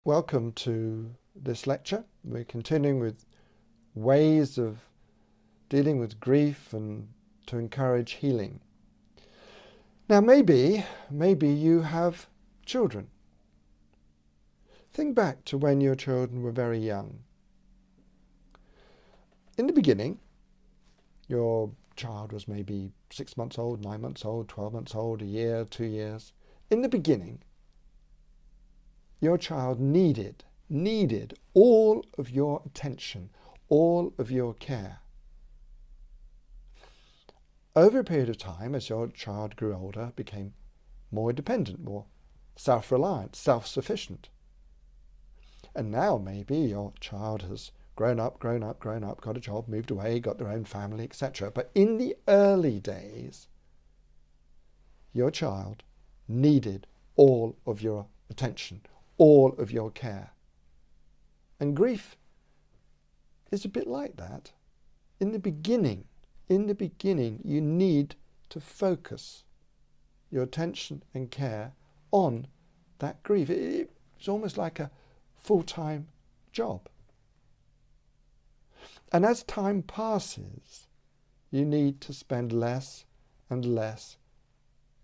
Welcome to this lecture. We're continuing with ways of dealing with grief and to encourage healing. Now maybe you have children. Think back to when your children were very young. In the beginning, your child was maybe 6 months old, 9 months old, 12 months old, a year, 2 years. In the beginning, your child needed all of your attention, all of your care. Over a period of time, as your child grew older, became more independent, more self-reliant, self-sufficient. And now maybe your child has grown up, got a job, moved away, got their own family, etc. But in the early days, your child needed all of your attention, all of your care. And grief is a bit like that. In the beginning, you need to focus your attention and care on that grief. It's almost like a full-time job. And as time passes, you need to spend less and less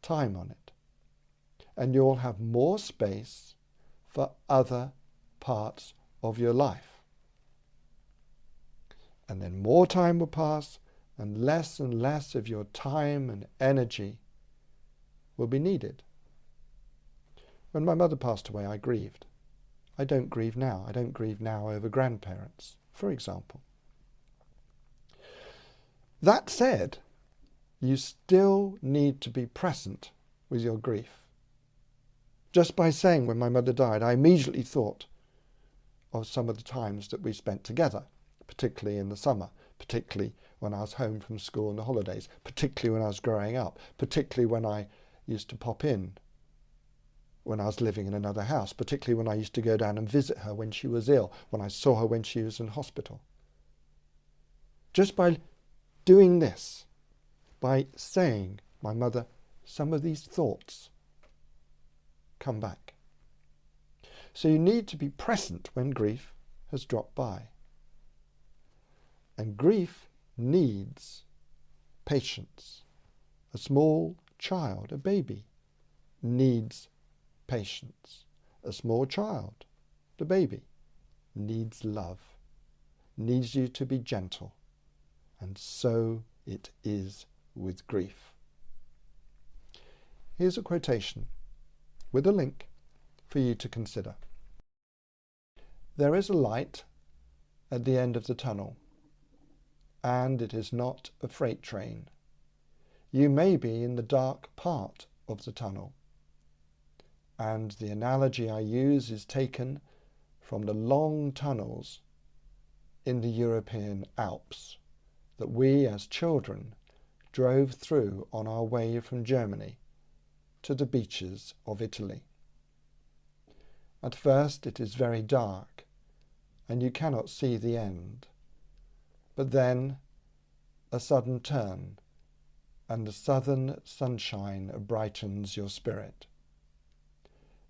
time on it. And you'll have more space for other parts of your life. And then more time will pass and less of your time and energy will be needed. When my mother passed away, I grieved. I don't grieve now. I don't grieve now over grandparents, for example. That said, you still need to be present with your grief. Just by saying when my mother died, I immediately thought of some of the times that we spent together, particularly in the summer, particularly when I was home from school in the holidays, particularly when I was growing up, particularly when I used to pop in when I was living in another house, particularly when I used to go down and visit her when she was ill, when I saw her when she was in hospital. Just by doing this, by saying, my mother, some of these thoughts come back. So you need to be present when grief has dropped by. And grief needs patience. A small child, a baby, needs patience. A small child, the baby, needs love, needs you to be gentle. And so it is with grief. Here's a quotation with a link for you to consider. There is a light at the end of the tunnel, and it is not a freight train. You may be in the dark part of the tunnel, and the analogy I use is taken from the long tunnels in the European Alps that we as children drove through on our way from Germany to the beaches of Italy. At first it is very dark and you cannot see the end, but then a sudden turn and the southern sunshine brightens your spirit.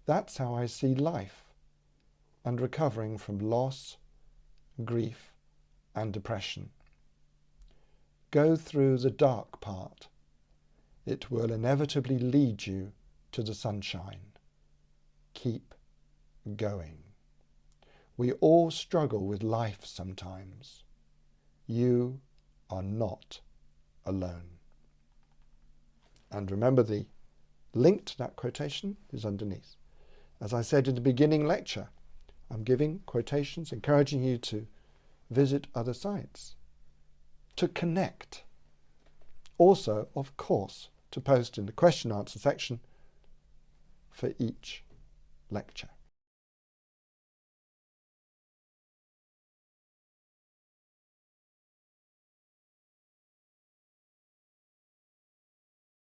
That's how I see life and recovering from loss, grief and depression. Go through the dark part. It will inevitably lead you to the sunshine. Keep going. We all struggle with life sometimes. You are not alone. And remember, the link to that quotation is underneath. As I said in the beginning lecture, I'm giving quotations, encouraging you to visit other sites, to connect. Also, of course, to post in the question answer section for each lecture.